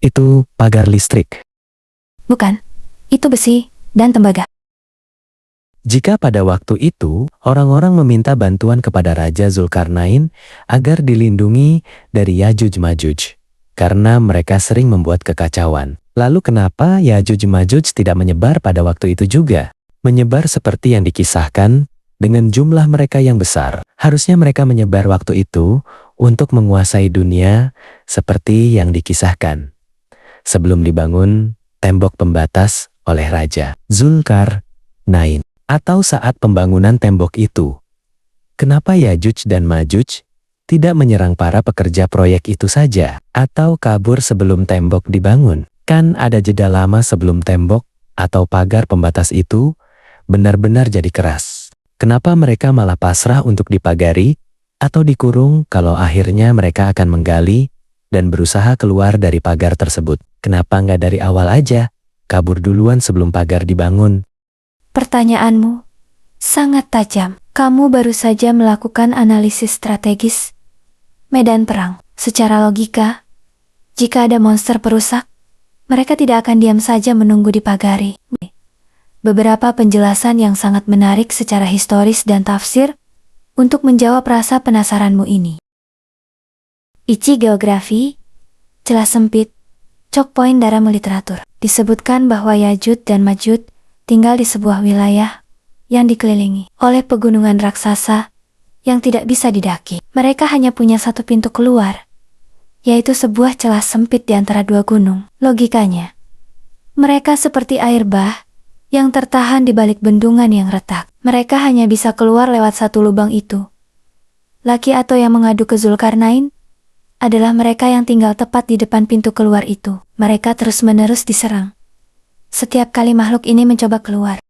Itu pagar listrik. Bukan, itu besi dan tembaga. Jika pada waktu itu orang-orang meminta bantuan kepada Raja Zulkarnain agar dilindungi dari Yajuj Majuj, karena mereka sering membuat kekacauan. Lalu kenapa Yajuj Majuj tidak menyebar pada waktu itu juga? Menyebar seperti yang dikisahkan, dengan jumlah mereka yang besar. Harusnya mereka menyebar waktu itu untuk menguasai dunia seperti yang dikisahkan. Sebelum dibangun tembok pembatas oleh Raja Zulkarnain. Atau saat pembangunan tembok itu. Kenapa Yajuj dan Majuj tidak menyerang para pekerja proyek itu saja? Atau kabur sebelum tembok dibangun? Kan ada jeda lama sebelum tembok atau pagar pembatas itu benar-benar jadi keras. Kenapa mereka malah pasrah untuk dipagari atau dikurung kalau akhirnya mereka akan menggali dan berusaha keluar dari pagar tersebut? Kenapa nggak dari awal aja? Kabur duluan sebelum pagar dibangun. Pertanyaanmu sangat tajam. Kamu baru saja melakukan analisis strategis medan perang. Secara logika, jika ada monster perusak, mereka tidak akan diam saja menunggu dipagari. Beberapa penjelasan yang sangat menarik secara historis dan tafsir untuk menjawab rasa penasaranmu ini. Ichi Geografi, celah sempit, choke point dalam literatur. Disebutkan bahwa Yajuj dan Majuj tinggal di sebuah wilayah yang dikelilingi oleh pegunungan raksasa yang tidak bisa didaki. Mereka hanya punya satu pintu keluar, yaitu sebuah celah sempit di antara dua gunung. Logikanya, mereka seperti air bah yang tertahan di balik bendungan yang retak. Mereka hanya bisa keluar lewat satu lubang itu. Laki atau yang mengadu ke Zulkarnain adalah mereka yang tinggal tepat di depan pintu keluar itu. Mereka terus-menerus diserang setiap kali makhluk ini mencoba keluar.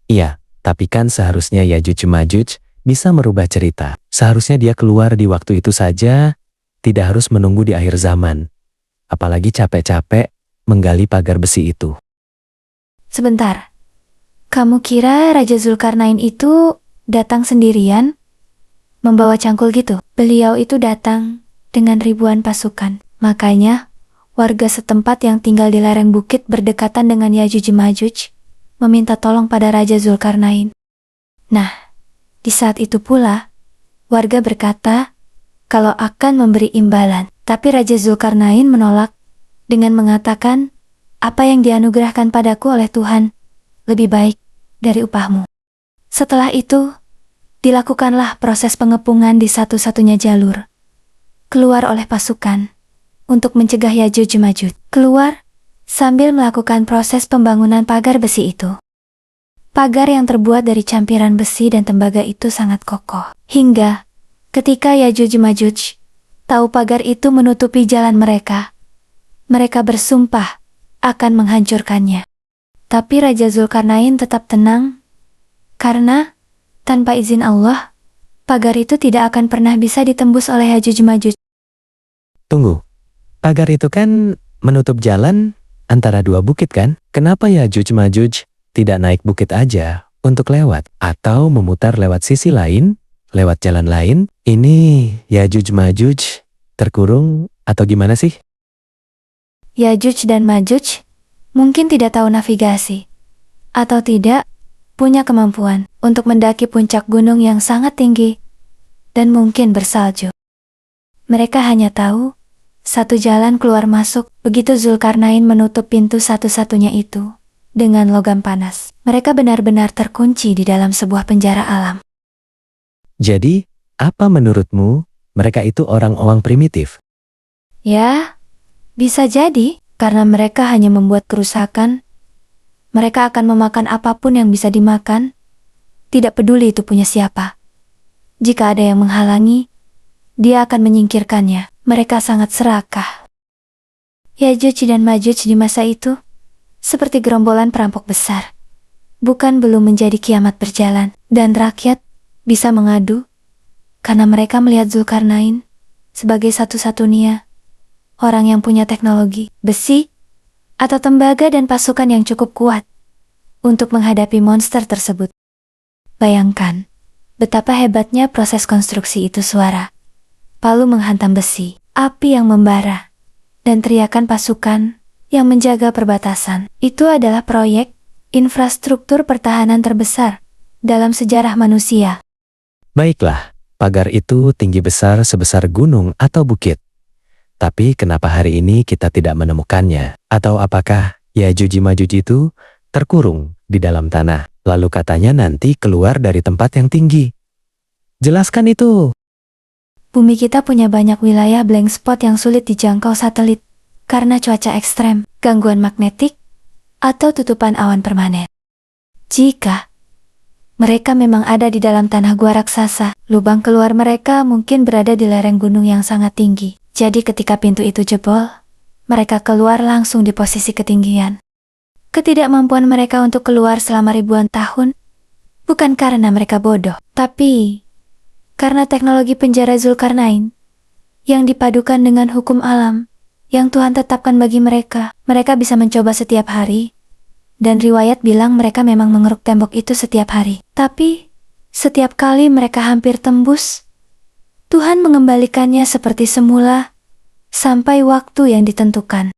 Iya, tapi kan seharusnya Yajuj Majuj bisa merubah cerita. Seharusnya dia keluar di waktu itu saja, tidak harus menunggu di akhir zaman. Apalagi capek-capek menggali pagar besi itu. Sebentar, kamu kira Raja Zulkarnain itu datang sendirian? Membawa cangkul gitu? Beliau itu datang dengan ribuan pasukan. Makanya, warga setempat yang tinggal di lereng bukit berdekatan dengan Yajuj Majuj meminta tolong pada Raja Zulkarnain. Nah, di saat itu pula, warga berkata kalau akan memberi imbalan. Tapi Raja Zulkarnain menolak dengan mengatakan, apa yang dianugerahkan padaku oleh Tuhan lebih baik dari upahmu. Setelah itu, dilakukanlah proses pengepungan di satu-satunya jalur keluar oleh pasukan untuk mencegah Yajuj Majuj keluar sambil melakukan proses pembangunan pagar besi itu. Pagar yang terbuat dari campiran besi dan tembaga itu sangat kokoh. Hingga ketika Yajuj Majuj tahu pagar itu menutupi jalan mereka, mereka bersumpah akan menghancurkannya. Tapi Raja Zulkarnain tetap tenang, karena tanpa izin Allah, pagar itu tidak akan pernah bisa ditembus oleh Yajuj Majuj. Tunggu. Pagar itu kan menutup jalan antara dua bukit kan? Kenapa Yajuj Majuj tidak naik bukit aja untuk lewat? Atau memutar lewat sisi lain, lewat jalan lain? Ini Yajuj Majuj terkurung atau gimana sih? Yajuj dan Majuj mungkin tidak tahu navigasi, atau tidak punya kemampuan untuk mendaki puncak gunung yang sangat tinggi dan mungkin bersalju. Mereka hanya tahu satu jalan keluar masuk begitu Zulkarnain menutup pintu satu-satunya itu dengan logam panas. Mereka benar-benar terkunci di dalam sebuah penjara alam. Jadi, apa menurutmu mereka itu orang-orang primitif? Ya, bisa jadi karena mereka hanya membuat kerusakan. Mereka akan memakan apapun yang bisa dimakan, tidak peduli itu punya siapa. Jika ada yang menghalangi, dia akan menyingkirkannya. Mereka sangat serakah. Yajuj dan Majuj di masa itu seperti gerombolan perampok besar. Bukan belum menjadi kiamat berjalan, dan rakyat bisa mengadu karena mereka melihat Zulkarnain sebagai satu-satunya orang yang punya teknologi, besi, atau tembaga dan pasukan yang cukup kuat untuk menghadapi monster tersebut. Bayangkan betapa hebatnya proses konstruksi itu. Suara palu menghantam besi, api yang membara, dan teriakan pasukan yang menjaga perbatasan. Itu adalah proyek infrastruktur pertahanan terbesar dalam sejarah manusia. Baiklah, pagar itu tinggi besar sebesar gunung atau bukit. Tapi kenapa hari ini kita tidak menemukannya? Atau apakah Yajuj Majuj itu terkurung di dalam tanah, lalu katanya nanti keluar dari tempat yang tinggi? Jelaskan itu. Bumi kita punya banyak wilayah blank spot yang sulit dijangkau satelit karena cuaca ekstrem, gangguan magnetik, atau tutupan awan permanen. Jika mereka memang ada di dalam tanah gua raksasa, lubang keluar mereka mungkin berada di lereng gunung yang sangat tinggi. Jadi ketika pintu itu jebol, mereka keluar langsung di posisi ketinggian. Ketidakmampuan mereka untuk keluar selama ribuan tahun bukan karena mereka bodoh, tapi karena teknologi penjara Zulkarnain yang dipadukan dengan hukum alam yang Tuhan tetapkan bagi mereka. Mereka bisa mencoba setiap hari, dan riwayat bilang mereka memang mengeruk tembok itu setiap hari. Tapi setiap kali mereka hampir tembus, Tuhan mengembalikannya seperti semula sampai waktu yang ditentukan.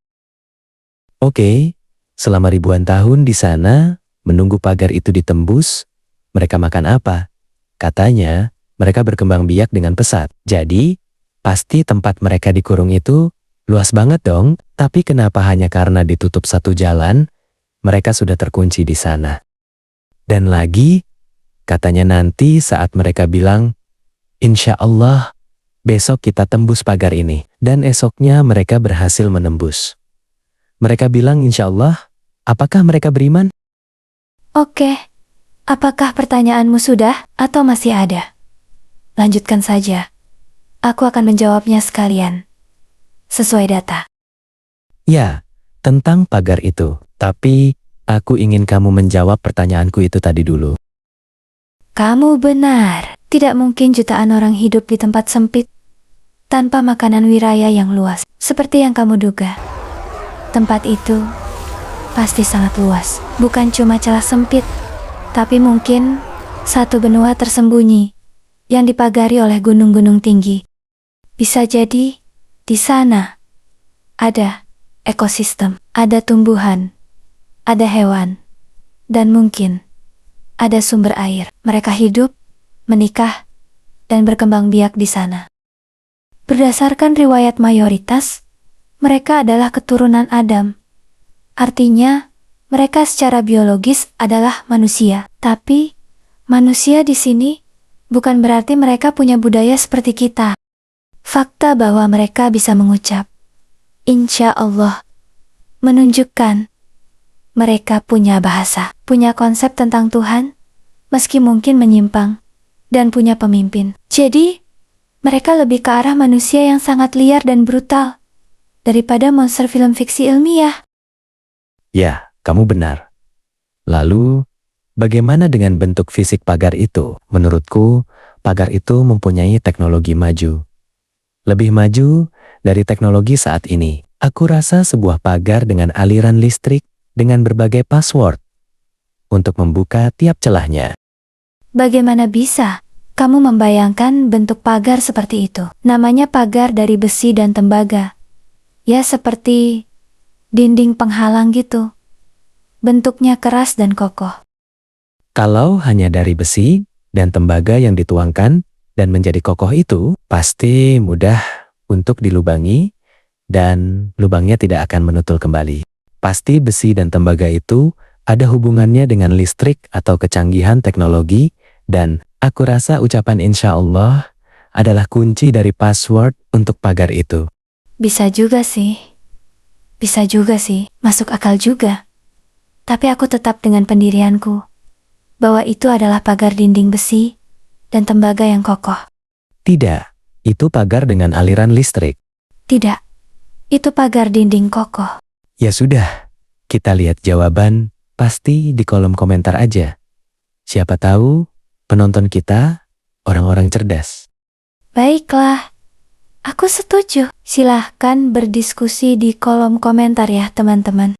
Oke, selama ribuan tahun di sana, menunggu pagar itu ditembus, mereka makan apa? Katanya, mereka berkembang biak dengan pesat. Jadi, pasti tempat mereka dikurung itu luas banget dong. Tapi kenapa hanya karena ditutup satu jalan, mereka sudah terkunci di sana? Dan lagi, katanya nanti saat mereka bilang, Insya Allah, besok kita tembus pagar ini. Dan esoknya mereka berhasil menembus. Mereka bilang insya Allah, apakah mereka beriman? Oke, apakah pertanyaanmu sudah atau masih ada? Lanjutkan saja. Aku akan menjawabnya sekalian. Sesuai data. Ya, tentang pagar itu. Tapi, aku ingin kamu menjawab pertanyaanku itu tadi dulu. Kamu benar. Tidak mungkin jutaan orang hidup di tempat sempit tanpa makanan wiraya yang luas. Seperti yang kamu duga. Tempat itu pasti sangat luas. Bukan cuma celah sempit, tapi mungkin satu benua tersembunyi yang dipagari oleh gunung-gunung tinggi. Bisa jadi di sana ada ekosistem, ada tumbuhan, ada hewan, dan mungkin ada sumber air. Mereka hidup, menikah, dan berkembang biak di sana. Berdasarkan riwayat mayoritas, mereka adalah keturunan Adam. Artinya, mereka secara biologis adalah manusia. Tapi, manusia di sini bukan berarti mereka punya budaya seperti kita. Fakta bahwa mereka bisa mengucap Insya Allah menunjukkan mereka punya bahasa, punya konsep tentang Tuhan, meski mungkin menyimpang, dan punya pemimpin. Jadi, mereka lebih ke arah manusia yang sangat liar dan brutal daripada monster film fiksi ilmiah. Ya, kamu benar. Lalu, bagaimana dengan bentuk fisik pagar itu? Menurutku, pagar itu mempunyai teknologi maju. Lebih maju dari teknologi saat ini. Aku rasa sebuah pagar dengan aliran listrik dengan berbagai password untuk membuka tiap celahnya. Bagaimana bisa kamu membayangkan bentuk pagar seperti itu? Namanya pagar dari besi dan tembaga. Ya seperti dinding penghalang gitu. Bentuknya keras dan kokoh. Kalau hanya dari besi dan tembaga yang dituangkan dan menjadi kokoh itu, pasti mudah untuk dilubangi dan lubangnya tidak akan menutul kembali. Pasti besi dan tembaga itu ada hubungannya dengan listrik atau kecanggihan teknologi, dan aku rasa ucapan insya Allah adalah kunci dari password untuk pagar itu. Bisa juga sih. Bisa juga sih, masuk akal juga. Tapi aku tetap dengan pendirianku bahwa itu adalah pagar dinding besi dan tembaga yang kokoh. Tidak, itu pagar dengan aliran listrik. Tidak, itu pagar dinding kokoh. Ya sudah, kita lihat jawaban pasti di kolom komentar aja. Siapa tahu penonton kita orang-orang cerdas. Baiklah, aku setuju. Silahkan berdiskusi di kolom komentar ya teman-teman.